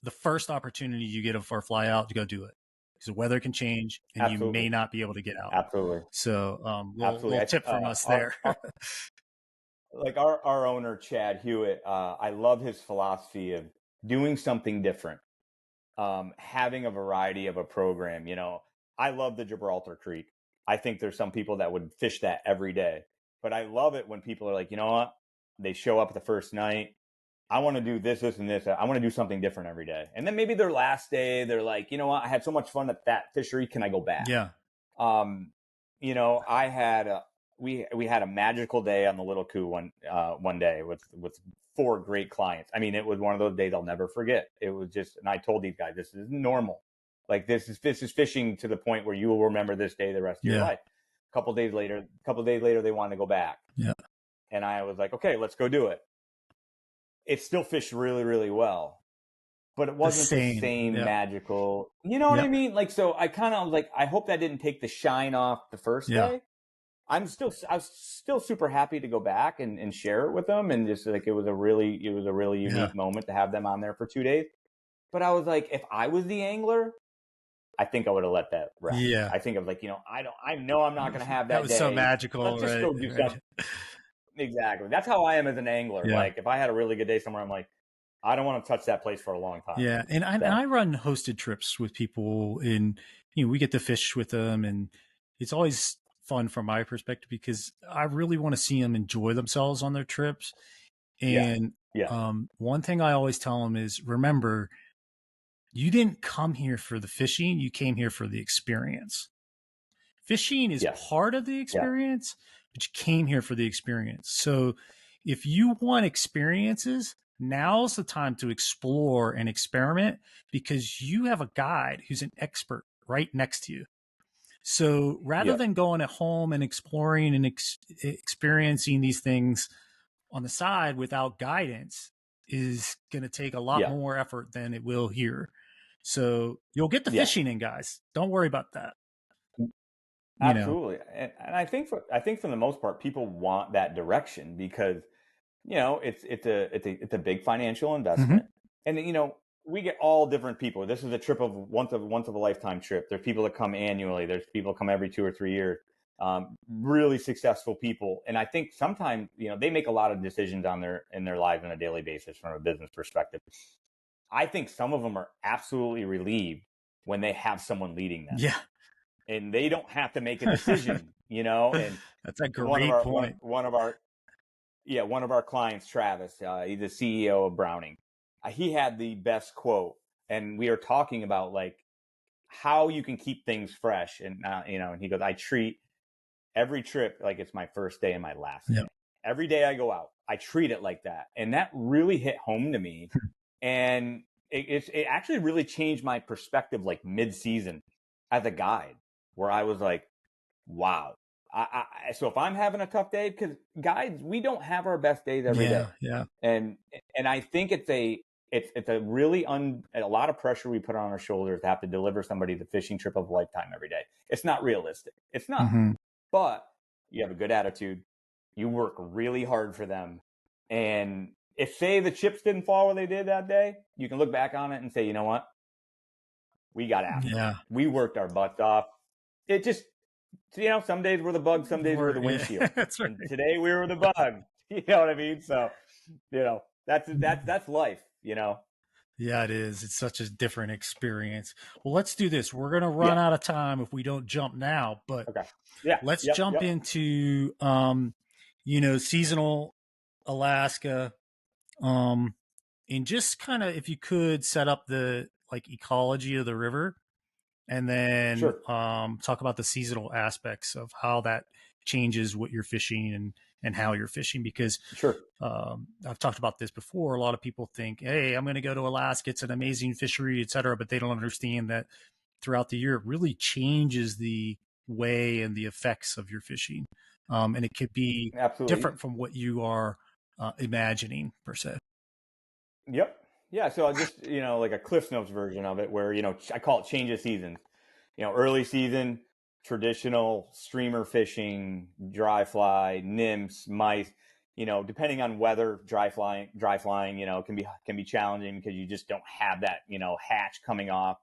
the first opportunity you get for a flyout, to go do it, because the weather can change and you may not be able to get out. Absolutely. So, little tip from us there. Like our owner, Chad Hewitt, I love his philosophy of doing something different, having a variety of a program. I love the Gibraltar Creek. I think there's some people that would fish that every day, but I love it when people are like, you know what? They show up the first night. I want to do this, and this. I want to do something different every day. And then maybe their last day, they're like, you know what? I had so much fun at that fishery. Can I go back? Yeah. I had we had a magical day on the Little Coup one day with 4 great clients. I mean, it was one of those days I'll never forget. It was just, and I told these guys, this is normal. Like this is fishing to the point where you will remember this day the rest of your life. A couple days later, they wanted to go back. Yeah. And I was like, okay, let's go do it. It still fished really, really well, but it wasn't the same magical, what I mean? Like, so I kind of like, I hope that didn't take the shine off the first day. I was still super happy to go back and share it with them. And just like, it was a really unique moment to have them on there for 2 days. But I was like, if I was the angler, I think I would have let that rest. Yeah. I think I was like, I know I'm not going to have that. That was day. So magical. Let's just go do something. Exactly. That's how I am as an angler. Yeah. Like if I had a really good day somewhere, I'm like, I don't want to touch that place for a long time. Yeah. And I run hosted trips with people, and, we get to fish with them, and it's always fun from my perspective because I really want to see them enjoy themselves on their trips. And one thing I always tell them is, remember, you didn't come here for the fishing. You came here for the experience. Fishing is part of the experience, but you came here for the experience. So if you want experiences, now's the time to explore and experiment, because you have a guide who's an expert right next to you. So rather than going at home and exploring and experiencing these things on the side without guidance is going to take a lot Yeah. more effort than it will here. So you'll get the Yeah. fishing in, guys. Don't worry about that. You know, Absolutely. And I think for the most part, people want that direction because, you know, it's a big financial investment. And, you know, we get all different people. This is a trip of once of a lifetime trip. There's people that come annually. There's people that come every 2 or 3 years. Really successful people. And I think sometimes, you know, they make a lot of decisions in their lives on a daily basis from a business perspective. I think some of them are absolutely relieved when they have someone leading them. yeah, And they don't have to make a decision, you know. And that's a one of great our point. one of our clients, Travis, he's the CEO of Browning. He had the best quote, and we are talking about like how you can keep things fresh. And you know, and he goes, "I treat every trip like it's my first day and my last day. Every day I go out, I treat it like that." And that really hit home to me, and it actually really changed my perspective, like mid-season as a guide, where I was like, wow. So if I'm having a tough day, because guides, we don't have our best days every day. Yeah. And I think it's a really a lot of pressure we put on our shoulders to have to deliver somebody the fishing trip of a lifetime every day. It's not realistic. It's not. But you have a good attitude. You work really hard for them. And if, say, the chips didn't fall where they did that day, you can look back on it and say, you know what? We got after it. We worked our butts off. It just, you know, some days we're the bug, some days we're the windshield. That's right. And today we were the bug. You know what I mean? So, you know, that's life, you know? Yeah, it is. It's such a different experience. Well, let's do this. We're going to run out of time if we don't jump now, but let's jump into, you know, seasonal Alaska. And just kind of, if you could set up the like ecology of the river and then talk about the seasonal aspects of how that changes what you're fishing and how you're fishing, because I've talked about this before. A lot of people think, hey, I'm going to go to Alaska. It's an amazing fishery, et cetera, but they don't understand that throughout the year, it really changes the way and the effects of your fishing. And it could be different from what you are imagining per se. Yep. Yeah. So I'll just, you know, like a Cliff Notes version of it where, you know, I call it change of seasons. You know, early season, traditional streamer fishing, dry fly, nymphs, mice, you know, depending on weather, dry flying, you know, can be challenging because you just don't have that, you know, hatch coming off.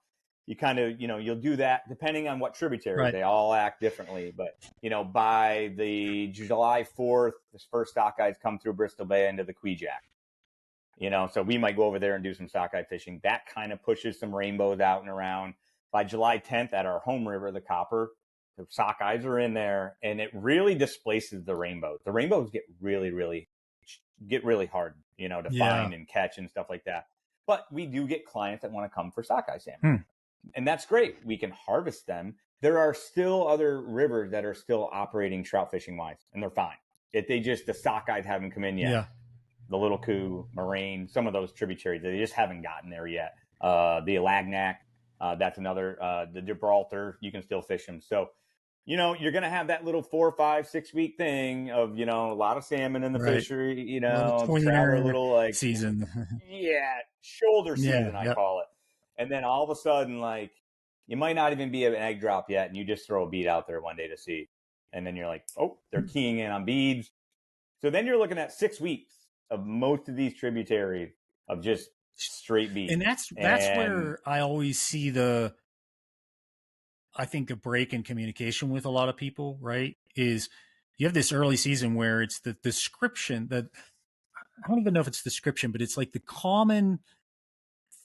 You kind of, you know, you'll do that depending on what tributaries. They all act differently. But, you know, by the July 4th, the first sockeyes come through Bristol Bay into the Kvichak. You know, so we might go over there and do some sockeye fishing. That kind of pushes some rainbows out and around. By July 10th at our home river, the Copper, the sockeyes are in there, and it really displaces the rainbows. The rainbows get really hard, you know, to find and catch and stuff like that. But we do get clients that want to come for sockeye salmon. And that's great. We can harvest them. There are still other rivers that are still operating trout fishing wise, and they're fine. The sockeyes haven't come in yet. The Little Coup, Moraine, some of those tributaries, they just haven't gotten there yet. The Alagnac, that's another, the Gibraltar, you can still fish them. So, you know, you're going to have that little 4, 5, 6 week thing of, you know, a lot of salmon in the fishery, you know, a little like season. Shoulder season, I call it. And then all of a sudden, like, you might not even be an egg drop yet, and you just throw a bead out there one day to see. And then you're like, oh, they're keying in on beads. So then you're looking at 6 weeks of most of these tributaries of just straight beads. And that's where I always see the break in communication with a lot of people, right? Is you have this early season where it's the description that I don't even know if it's description, but it's like the common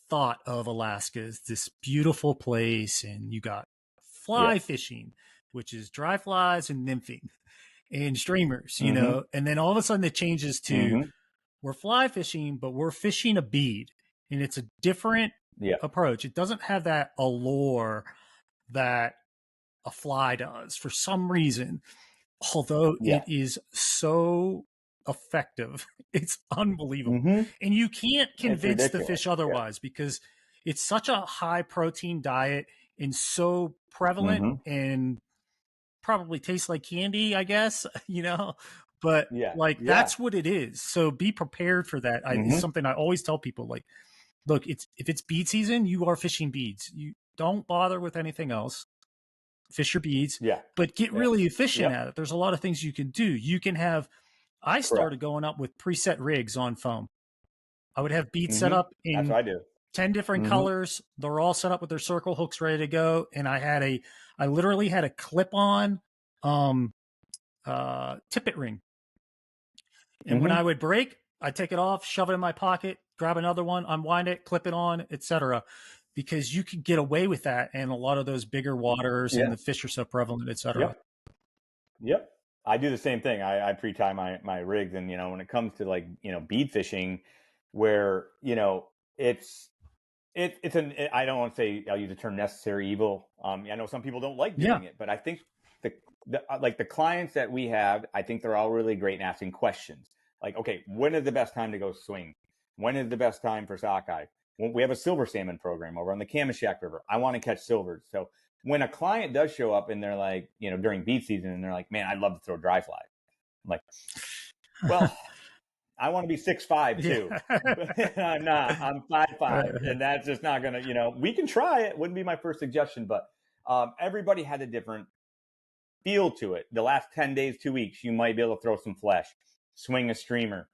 thought of Alaska is this beautiful place, and you got fly fishing, which is dry flies and nymphing and streamers, you know, and then all of a sudden it changes to we're fly fishing, but we're fishing a bead, and it's a different approach. It doesn't have that allure that a fly does for some reason, although it is so effective. It's unbelievable. And you can't convince the fish otherwise because it's such a high protein diet and so prevalent and probably tastes like candy, I guess, you know, but Yeah. like Yeah. that's what it is. So be prepared for that. It's something I always tell people. Like, look, if it's bead season, you are fishing beads. You don't bother with anything else. Fish your beads, Yeah. but get Yeah. really efficient Yep. at it. There's a lot of things you can do. You can have. I Correct. started going up with preset rigs on foam. I would have beads set up That's in what I do. 10 different colors. They're all set up with their circle hooks ready to go. And I literally had a clip on tippet ring. And when I would break, I'd take it off, shove it in my pocket, grab another one, unwind it, clip it on, etc. Because you could get away with that in a lot of those bigger waters and Yeah. the fish are so prevalent, etc. Yep. Yep. I do the same thing. I pre-tie my rigs, and when it comes to like bead fishing, where it's I don't want to say, I'll use the term necessary evil. I know some people don't like doing it, but I think the clients that we have, I think they're all really great in asking questions. Like, okay, when is the best time to go swing? When is the best time for sockeye? Well, we have a silver salmon program over on the Kamishak River. I want to catch silvers. So when a client does show up and they're like, during bead season, and they're like, man, I'd love to throw dry fly. I'm like, well, I want to be 6'5" too. But I'm not. I'm 5'5", and that's just not gonna. We can try it. Wouldn't be my first suggestion, but everybody had a different feel to it. The last 10 days, 2 weeks, you might be able to throw some flesh, swing a streamer.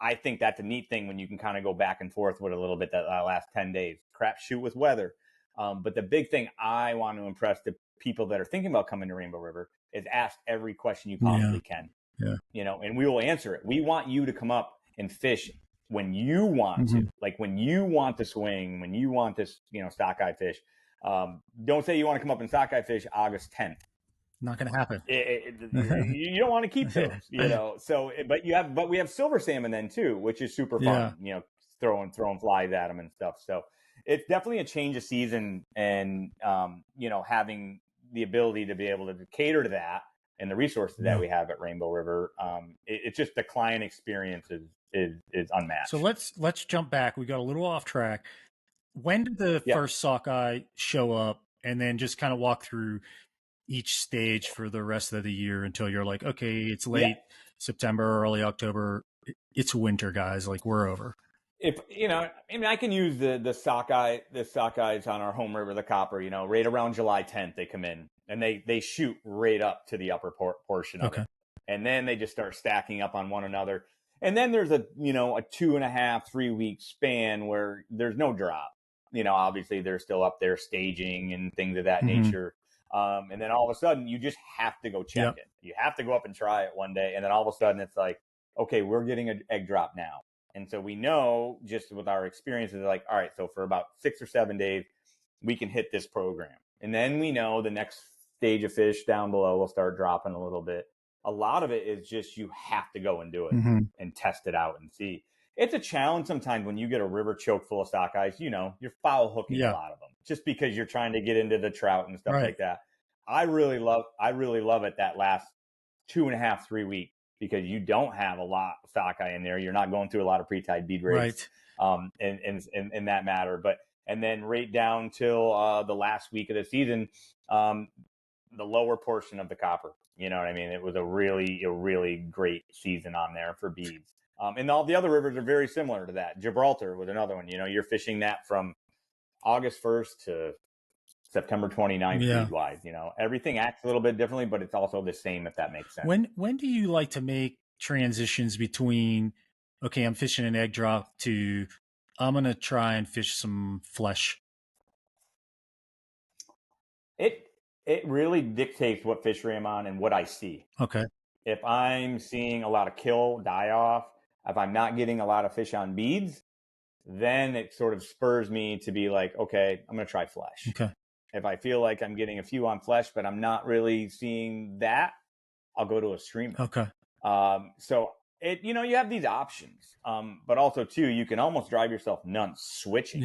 I think that's a neat thing when you can kind of go back and forth with a little bit that last 10 days. Crap shoot with weather. But the big thing I want to impress the people that are thinking about coming to Rainbow River is ask every question you possibly can. Yeah. And we will answer it. We want you to come up and fish when you want to, like when you want to swing, when you want this, sockeye fish. Don't say you want to come up and sockeye fish August 10th. Not going to happen. You don't want to keep those, So, but we have silver salmon then too, which is super fun. Throwing flies at them and stuff. So it's definitely a change of season, and having the ability to be able to cater to that and the resources that we have at Rainbow River. It's just the client experience is unmatched. So let's jump back. We got a little off track. When did the first sockeye show up, and then just kind of walk through each stage for the rest of the year until you're like, okay, it's late September, early October. It's winter, guys. Like, we're over. If I can use the sockeyes on our home river, the Copper. Right around July 10th, they come in and they shoot right up to the upper portion of it, and then they just start stacking up on one another. And then there's a 2.5, 3 week span where there's no drop. Obviously they're still up there staging and things of that nature. And then all of a sudden you just have to go check it. You have to go up and try it one day. And then all of a sudden it's like, okay, we're getting an egg drop now. And so we know, just with our experiences, like, all right, so for about 6 or 7 days, we can hit this program. And then we know the next stage of fish down below will start dropping a little bit. A lot of it is just, you have to go and do it and test it out and see. It's a challenge sometimes when you get a river choke full of sockeyes, you're foul hooking a lot of them just because you're trying to get into the trout and stuff like that. I really love it that last 2.5, 3 weeks, because you don't have a lot of sockeye in there. You're not going through a lot of pre-tied bead rigs, in that matter. And then right down till the last week of the season, the lower portion of the Copper. You know what I mean? It was a really great season on there for beads. And all the other rivers are very similar to that. Gibraltar was another one. You're fishing that from August 1st to September 29th bead-wise. Everything acts a little bit differently, but it's also the same, if that makes sense. When do you like to make transitions between, okay, I'm fishing an egg drop, to I'm going to try and fish some flesh? It really dictates what fishery I'm on and what I see. Okay. If I'm seeing a lot of kill, die off, if I'm not getting a lot of fish on beads, then it sort of spurs me to be like, okay, I'm going to try flesh. Okay. If I feel like I'm getting a few on flesh, but I'm not really seeing that, I'll go to a streamer. Okay. So you have these options. But also too, you can almost drive yourself nuts switching.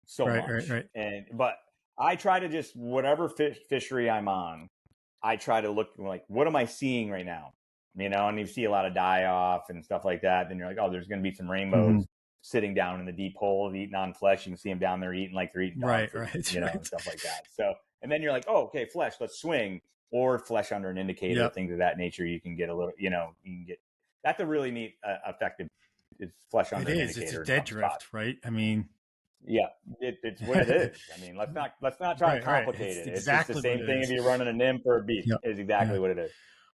So much. Right. But I try to just, whatever fishery I'm on, I try to look like, what am I seeing right now? And you see a lot of die off and stuff like that. Then you're like, oh, there's going to be some rainbows sitting down in the deep hole eating on flesh. You can see them down there eating like they're eating dog food, and stuff like that. So, and then you're like, oh, okay, flesh, let's swing, or flesh under an indicator, things of that nature. You can get a little, you can get that's a really neat effective. It's flesh under It is. indicator. It's a in dead some drift, spots. right? I mean, Yeah, it's what it is. I mean, let's not try to right. complicate It's it. It's just the exactly what same it thing if is. you're running a nymph or a bead. Yep. Is exactly what it is.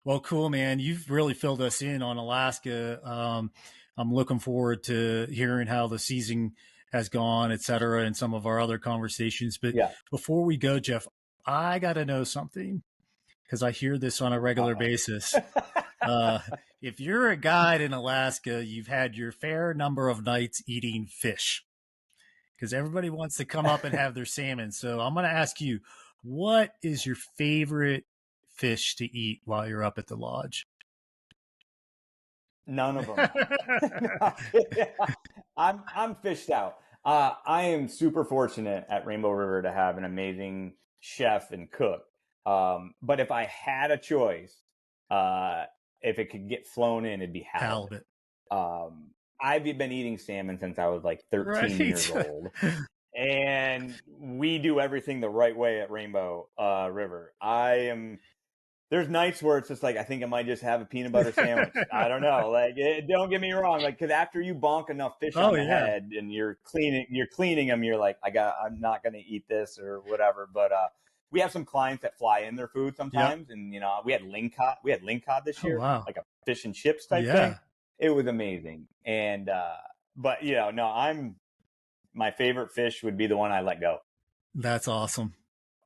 Well, cool, man. You've really filled us in on Alaska. I'm looking forward to hearing how the season has gone, et cetera, and some of our other conversations. But Yeah. before we go, Jeff, I got to know something because I hear this on a regular basis. If you're a guide in Alaska, you've had your fair number of nights eating fish because everybody wants to come up and have their salmon. So I'm going to ask you, what is your favorite fish to eat while you're up at the lodge? None of them. I'm fished out. I am super fortunate at Rainbow River to have an amazing chef and cook. But if I had a choice, if it could get flown in, it'd be halibut. I've been eating salmon since I was like 13 years old. And we do everything the right way at Rainbow River. There's nights where it's just like, I think I might just have a peanut butter sandwich. I don't know. Like, don't get me wrong. Like, cause after you bonk enough fish on the head and you're cleaning them, you're like, I'm not going to eat this or whatever. But, we have some clients that fly in their food sometimes. And, you know, we had lingcod this year, like a fish and chips type thing. It was amazing. And, but you know, no, my favorite fish would be the one I let go. That's awesome.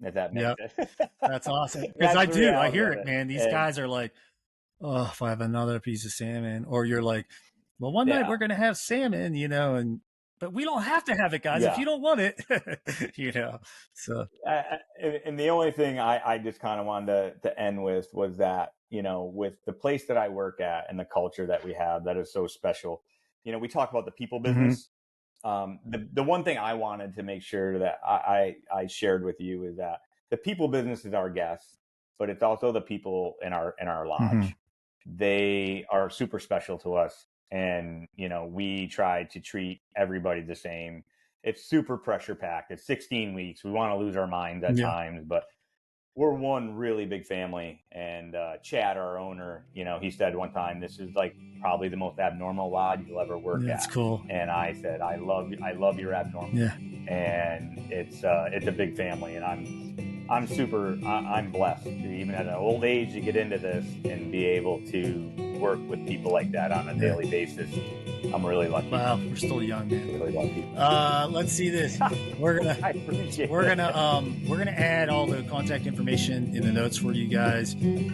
If that makes sense. That's awesome. Because I hear it, man. These guys are like, oh, if I have another piece of salmon, or you're like, well, one night we're going to have salmon, you know, but we don't have to have it, guys, if you don't want it, you know. So, and the only thing I just kind of wanted to end with was that, you know, with the place that I work at and the culture that we have that is so special, you know, we talk about the people business. The one thing I wanted to make sure that I shared with you is that the people business is our guests, but it's also the people in our lodge. They are super special to us. And, you know, we try to treat everybody the same. It's super pressure packed. It's 16 weeks. We want to lose our minds at times, but we're one really big family. And Chad, our owner, you know, he said one time, this is like probably the most abnormal lodge you'll ever work at. That's cool. And I said, I love your abnormal. Yeah. And it's a big family, and I'm blessed to, even at an old age, to get into this and be able to work with people like that on a daily basis. I'm really lucky. Wow, we're still young, man. Really lucky. Let's see this. We're gonna add all the contact information in the notes for you guys, so you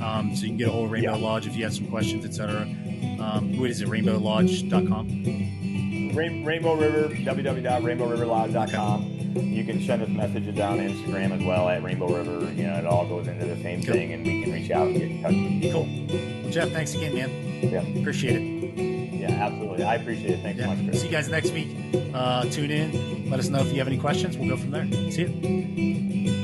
can get a hold of Rainbow Lodge if you have some questions, etc. What is it? RainbowLodge.com. Rainbow River, www.rainbowriverlodge.com. You can send us messages down Instagram as well at Rainbow River. You know, it all goes into the same thing, and we can reach out and get in touch with people. Cool. Jeff, thanks again, man. Yeah. Appreciate it. Yeah, absolutely. I appreciate it. Thanks so much, Chris. See you guys next week. Tune in. Let us know if you have any questions. We'll go from there. See you.